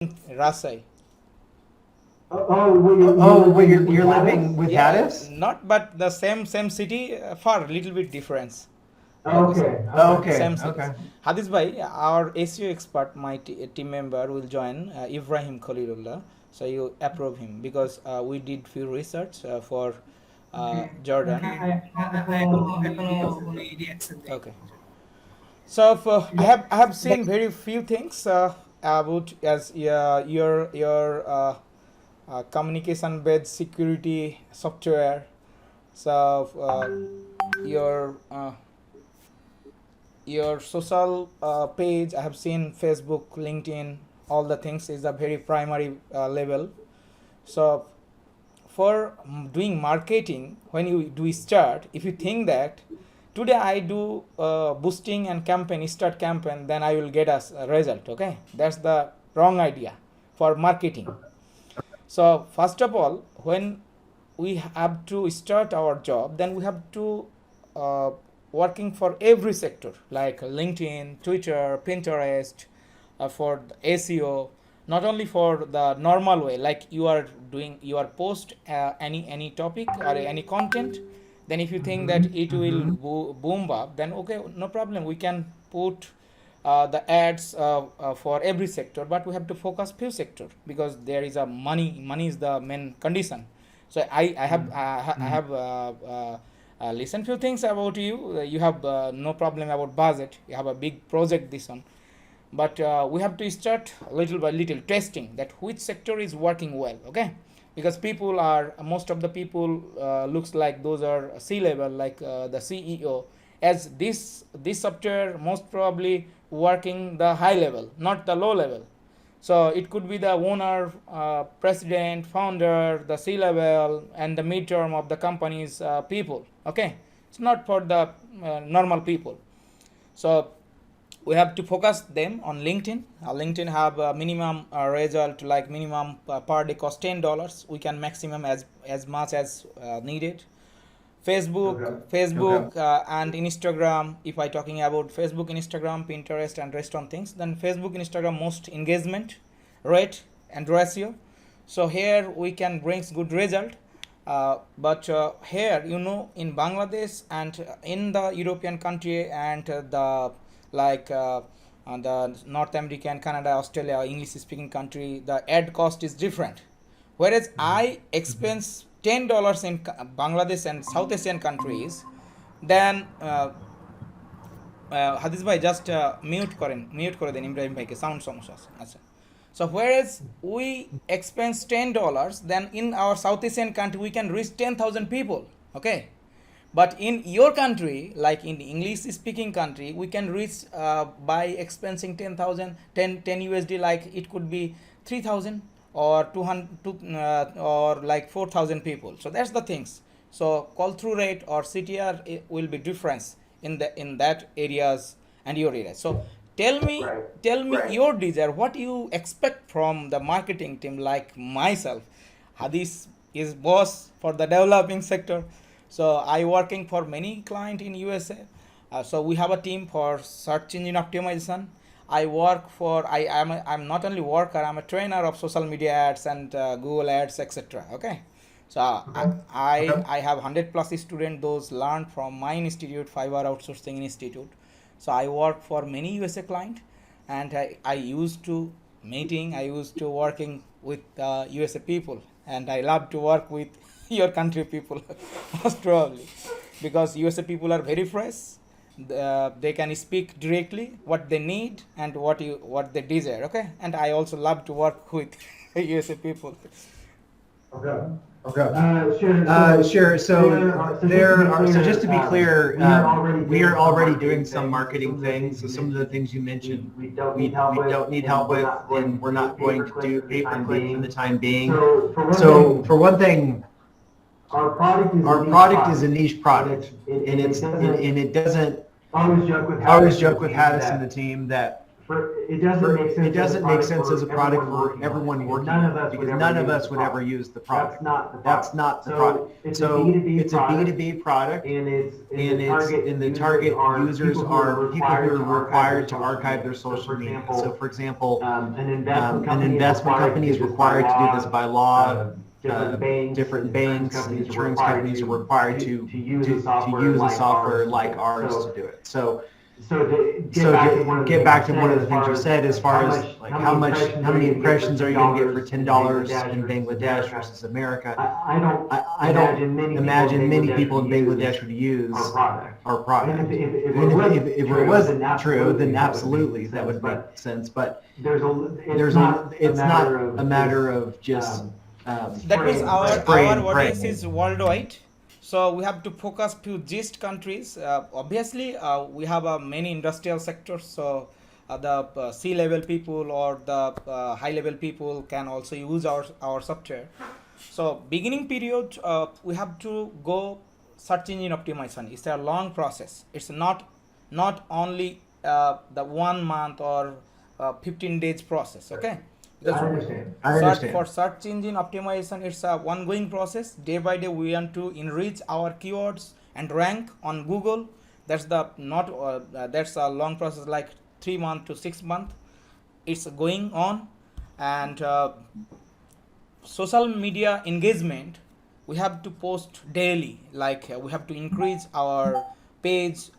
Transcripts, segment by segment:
Rasai. You're living with Yeah, Hadis? not but the same city, far little bit difference. Location. Okay, okay. Okay, Same cities. okay. Hadis bhai, our SEO expert, my team member will join, Ibrahim Khalilullah. So you approve him because we did few research for Jordan. এখনো উনি reaction দেয়নি। Okay. So I have seen very few things about as your communication based security software. So your social page, I have seen Facebook, LinkedIn, all the things is a very primary level. So for doing marketing, when you do start, if you think that today I do boosting and campaign, start campaign, then I will get a result. Okay, that's the wrong idea for marketing. So first of all, when we have to start our job, then we have to uh, working for every sector like LinkedIn, Twitter, Pinterest, for the SEO, not only for the normal way like you are doing your post any topic or any content. Then if you think that it will boom up, then okay, no problem, we can put the ads for every sector, but we have to focus few sector because there is a money is the main condition. So I have listened few things about you. You have no problem about budget. You have a big project this one, but we have to start little by little testing that which sector is working well. Okay, because people are most of the people looks like those are C level like the CEO, as this software most probably working the high level, not the low level. So it could be the owner, president, founder, the C level, and the midterm of the company's people. Okay, it's not for the normal people. So we have to focus them on LinkedIn. LinkedIn have a minimum result like minimum per day cost $10. We can maximum as much as needed. Facebook, Okay. Facebook, and Instagram. If I talking about Facebook, Instagram, Pinterest, and rest on things, then Facebook, Instagram most engagement rate and ratio. So here we can bring good result. But here in Bangladesh and in the European country and the like the North American, Canada, Australia, English speaking country, the ad cost is different. Whereas I expense $10 in Bangladesh and South Asian countries, then হাদিস ভাই just mute করে দেন ইব্রাহিম ভাইকে, sound সমস্যা আছে আচ্ছা. So whereas we expense $10, then in our South Asian country we can reach 10,000 people. Okay, but in your country, like in the English speaking country, we can reach by expensing 10,000 10 USD, like it could be 3,000 or 200 or like 4,000 people. So that's the things. So call through rate or CTR will be difference in that areas and your area. So tell me your desire, what you expect from the marketing team like myself. Hadis is boss for the developing sector, so I working for many client in USA. So we have a team for search engine optimization. I work for I'm not only worker, I'm a trainer of social media ads and Google ads, etc. Okay, so I have 100 plus students, those learned from my institute, Fiverr Outsourcing Institute. So I work for many USA client, and I used to meeting, I used to working with USA people, and I love to work with your country people most probably, because USA people are very fresh. They can speak directly what they need and what they desire. Okay, and I also love to work with USA people. Okay. Okay. Sure. Sure. So just to be clear, we are already doing some marketing things. So some of the things you mentioned, we don't need help with, and we're not going to do pay per click for the time being. So for one thing, our our product is a niche product, and it doesn't. I always joke with I always joke with Hadis and the team that It doesn't make sense as a product for everyone working on it because none of us would ever use the product. That's not the product. So it's a B2B product, and the target users are people who are required to archive their social media. So, for example, an investment company is required to do this by law. Different banks and insurance companies are required to use a software like ours to do it. So to get back to one of the things you said, as far as like how many impressions are you going to get for $10 in Bangladesh versus America? I don't imagine many people in Bangladesh would use our product. If it was true, then absolutely that would make sense. But it's not a matter of just That means our spray and pray. audience is worldwide, so we have to focus few gist countries. Obviously we have many industrial sectors, so the C-level people or the high-level people can also use our software. So beginning period, we have to go search engine optimization. It's a long process. It's not only the 1 month or 15 days process. Okay. I understand. For search engine optimization, it's a ongoing process. Day by day, we want to enrich our keywords and rank on Google. That's that's a long process, like 3 months to 6 months. It's going on, and social media engagement. We have to post daily. Like we have to increase our page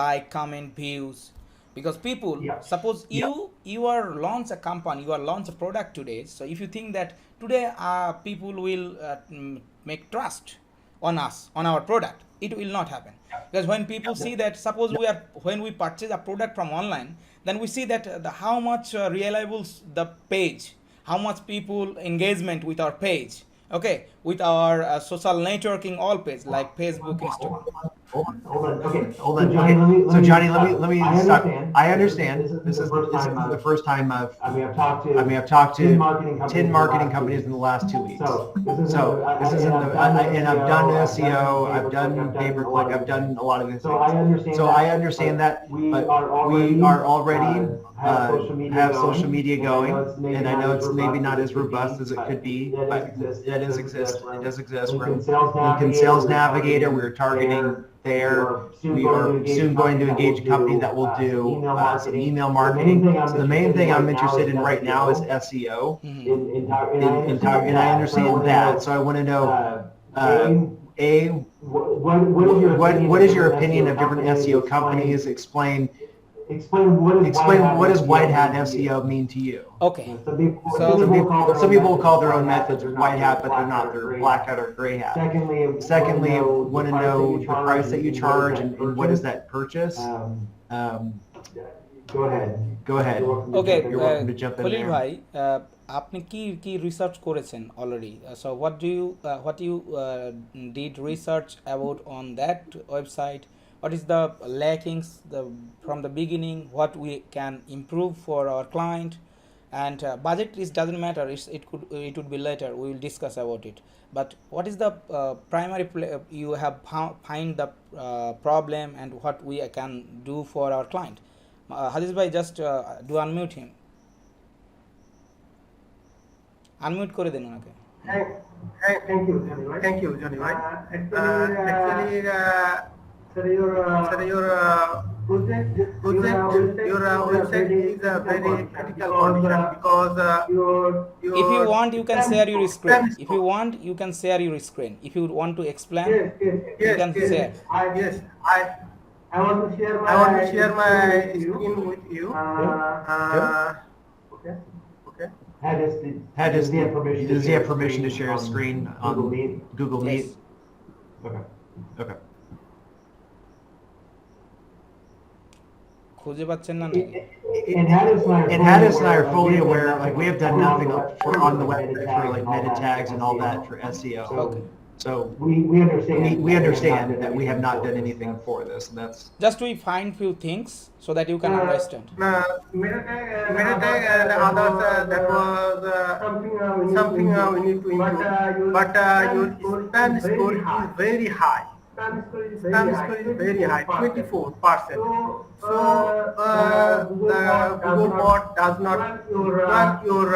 like, comment, views. Because people, suppose you are launch a company, you are launch a product today. So if you think that today people will make trust on us, on our product, it will not happen. Because when people see that, suppose when we purchase a product from online, then we see that how much reliable the page, how much people engagement with our page, okay, with our social networking all page like Facebook, Instagram. Hold on. Okay. Okay. So Johnny, let me stop. I understand. This is the first time I've talked to 10 marketing companies in the last 2 weeks. So this isn't and I've done SEO, I've done pay-per-click, I've done a lot of these things. So I understand that, but we are already have social media going, and I know it's maybe not as robust as it could be, but it does exist. It does exist. We're in Sales Navigator. We're targeting there. We are soon going to engage a company that will do some email marketing. So the main thing I'm interested in right now is SEO, and I understand that. So I want to know, what is your opinion of different SEO companies? Explain what does white hat SEO mean to you? Okay. Some people will call their own methods white hat, but they're not. They're black hat or gray hat. Secondly, I want to know the price that you charge and what is that purchase. Go ahead. Okay. You're welcome to jump in Khalil there. bhai, আপনি কি research করেছেন already? So what you did research about on that website? What is the lackings from the beginning? What we can improve for our client? And budget doesn't matter. It would be later. We will discuss about it. But what is the primary you have find the problem and what we can do for our client? Hadis bhai, just do unmute him. Unmute করে দেন ওনাকে. Thank you, Jony bhai. Actually, your project, your website is a very critical condition because If you want, you can share your screen. If you want, you can share your screen. If you want to explain, you can share. I want to share my screen with you. Okay. Does he have permission to share a screen on Google Meet? Yes. Okay. খুঁজে পাচ্ছেন না নাকি? And Hadis and I are fully aware, like we have done nothing on the website for like meta tags and all that for SEO. Okay. So we understand that we have not done anything for this. And that's Just we find few things so that you can understand. Meta tag and others, that was something we need to improve. But your spam score is very high. spam score is very high, 24%. So the Google bot does not run your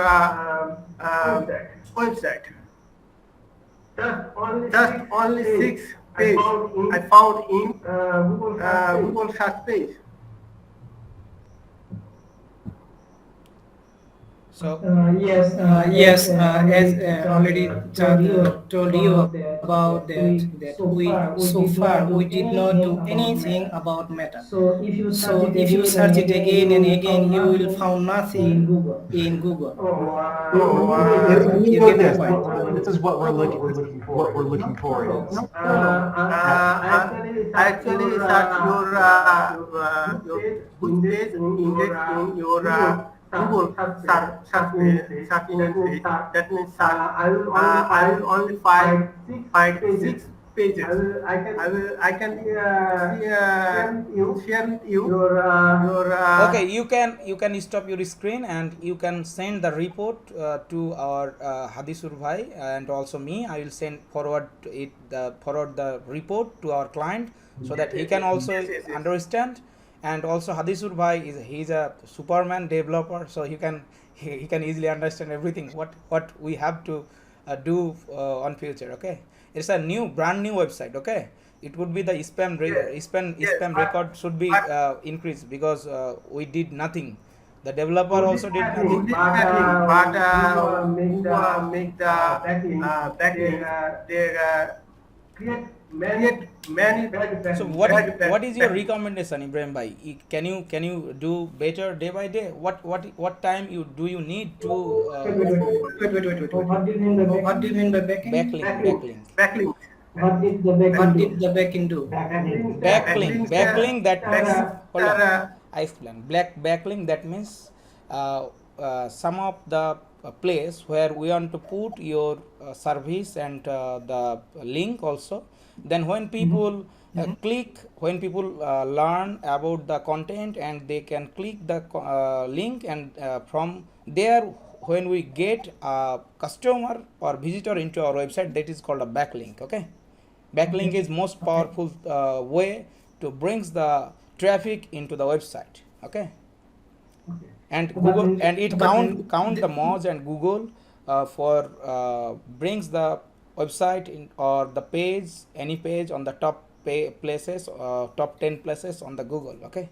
website. Just only 6 page I found in Google search page. So Yes, as already told you about that so far we did not do anything about Meta. So if you search it again and again, you will find nothing in Google. You You get get this. the point. This is what we're looking. This is what we're looking for is. Actually search your which page index in your Google search engine. That means I will only find 6 pages. I can share with you your okay, you can stop your screen and you can send the report to our Hadisur bhai and also me. I will send forward the report to our client so that he can also Yes. understand. And also Hadisur bhai he's a Superman developer, so he can easily understand everything what we have to do on future. Okay, it's a brand new website. Okay, it would be the spam but- record should be but- increased because we did nothing. The developer also did But nothing. make the backlink, they create many So what is your recommendation, Ibrahim bhai? Can you do better day by day? What time do you need to Wait. What do you mean by backing? backlink? backlink. What did the backing do? Backlink that means hold on. are, I explain. Backlink that means some of the place where we want to put your service and the link also. Then when people when people learn about the content and they can click the link and from there when we get a customer or visitor into our website, that is called a backlink. Okay, backlink is most powerful way to brings the traffic into the website. Okay, and Google and it count the moz and Google for brings the website in or the page, any page on the top places, top 10 places on the Google. Okay,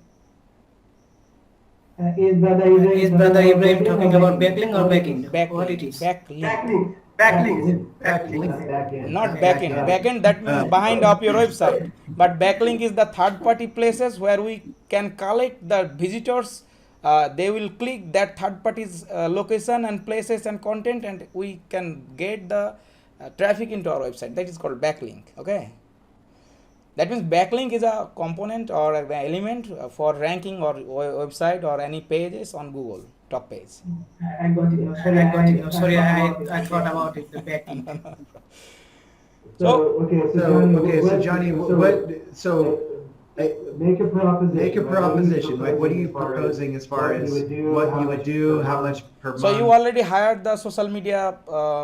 Is Brother Ibrahim talking about backlink or backing? What it is? backlink. backlink. Not backend. Backend that means behind of your website. But backlink is the third party places where we can collect the visitors. They will click that third party's location and places and content, and we can get the traffic into our website. That is called backlink. Okay. That means backlink is a component or an element for ranking or website or any pages on Google top page. I got it. I'm sorry, I thought about it, the backlink. So So Johnny, Make a proposition. make a proposition. Like, what are you proposing as far as what you would do, how much per month? So you already hired the social media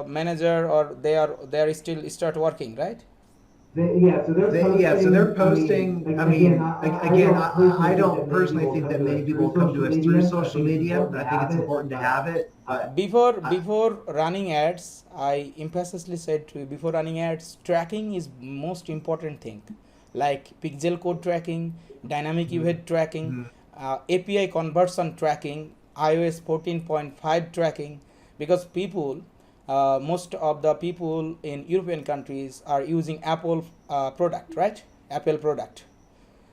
manager, or they are still start working, right? So they're posting. I mean, again, I don't personally think that many people come to us through social media. I think it's important to have it. But Before running ads, I emphatically said to you, before running ads, tracking is most important thing, like pixel code tracking, dynamic event tracking, API conversion tracking, iOS 14.5 tracking, because most of the people in European countries are using Apple product, right? Apple product.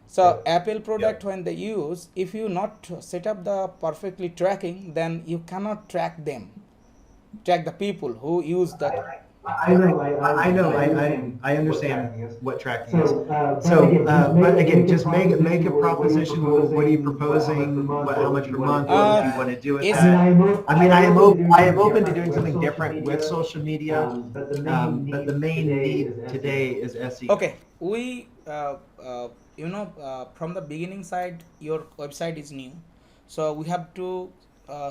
So Apple product, when they use, if you not set up the perfectly tracking, then you cannot track them, track the people who use that. I understand what tracking is. But again, just make a proposition. What are you proposing? How much per month? What do you want to do with Is- that? I mean, I am open to doing something different with social media, but the main need today is SEO. Okay, we from the beginning side, your website is new, so we have to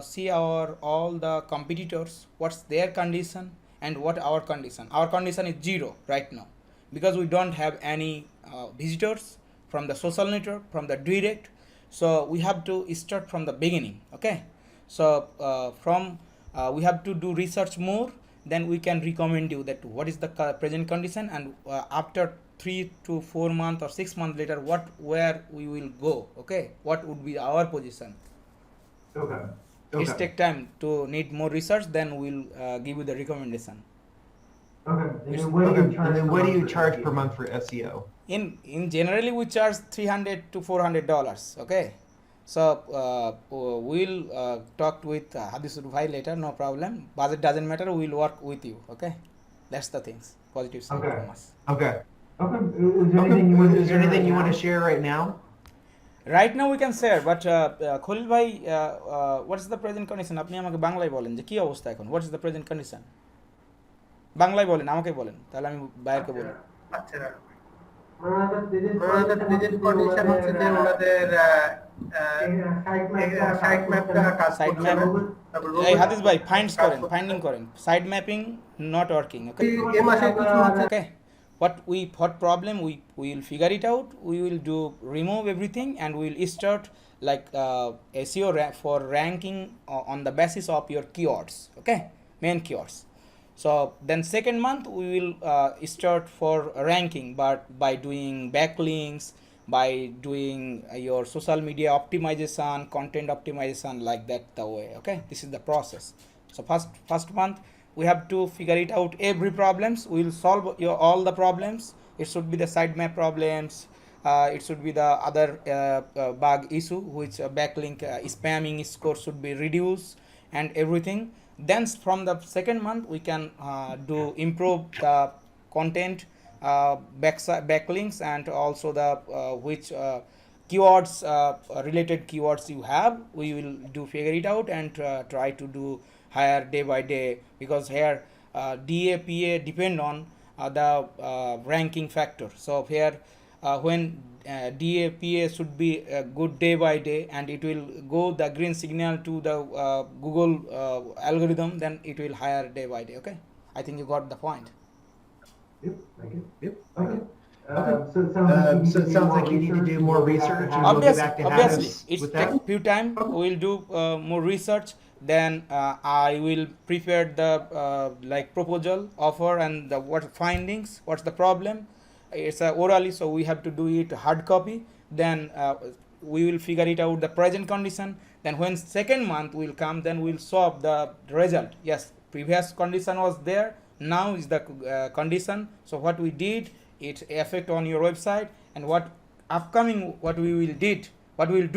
see all the competitors, what's their condition and what our condition. Our condition is 0 right now, because we don't have any visitors from the social network, from the direct. So we have to start from the beginning. Okay, so we have to do research more, then we can recommend you that what is the present condition, and after 3 to 4 months or 6 months later where we will go. Okay, what would be our position. Okay. It's take time to need more research, then we'll give you the recommendation. Okay. And then And then what do you charge per month for SEO? In generally we charge $300 to $400. Okay, so we'll talk with Hadisur Bhai later, no problem. Budget doesn't matter, we'll work with you. Okay, that's the things, positive side Okay. from us. Okay. Okay. Is there anything you want to share right now? Right now we can share, but Khalil Bhai, what is the present condition? আপনি আমাকে বাংলায় বলেন যে কি অবস্থা এখন, what is the present condition? বাংলায় বলেন, আমাকে বলেন, তাহলে আমি বাইরকে বলি। আচ্ছা, ওনাদের প্রেজেন্ট কন্ডিশন হচ্ছে যে ওনাদের সাইট ম্যাপটা কাজ সাইড করছে ম্যাপ, না। এই হাদিস ভাই ফাইন্ডিং করেন, সাইড ম্যাপিং নট ওয়ার্কিং। ওকে, এই মাসে কিছু হচ্ছে okay, what problem we will figure it out. We will do remove everything and we will start like SEO for ranking on the basis of your keywords. Okay, main keywords. So then second month we will start for ranking, but by doing backlinks, by doing your social media optimization, content optimization, like that the way. Okay, this is the process. So first month we have to figure it out every problems. We will solve all the problems. It should be the sitemap problems, it should be the other bug issue, which backlink spamming score should be reduced and everything. Then from the second month we can do improve the content, backlinks, and also the which keywords, related keywords you have. We will do figure it out and try to do higher day by day, because here DA PA depend on the ranking factor. So here when DA PA should be good day by day, and it will go the green signal to the Google algorithm, then it will higher day by day. Okay, I think you got the point. Yep. Thank you. Yep. Okay. So it sounds like you need to do more research, and we'll get back to Obviously Hadis it with take that. few time. We'll do more research, then I will prepare the like proposal offer and the what findings, what's the problem. It's orally, so we have to do it hard copy. Then we will figure it out the present condition. Then when second month will come, then we'll solve the result. Yes, previous condition was there, now is the condition. So what we did, it affect on your website, and what upcoming what we will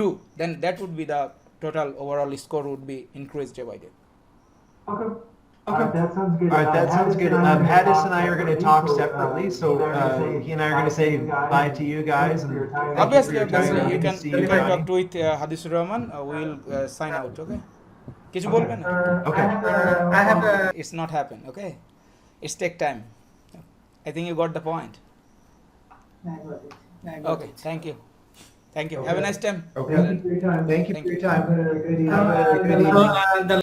do, then that would be the total overall score would be increased day by day. Okay. Okay. That sounds good. All right, that sounds good. Hadis and I are going to talk separately, so he and I are going to say bye to you guys, and thank you for Obviously, your time. you Good to can see you can Johnny. talk to with Hadisur Rahman. We'll sign out. Okay, কিছু বলবেন? Okay. I have a It's not happen. Okay, it's take time. I think you got the point. I got it. I got Okay, it. thank you. Have a nice time. Okay. Thank you for your time. Thank you for your time. Have a good evening. Have a good evening. The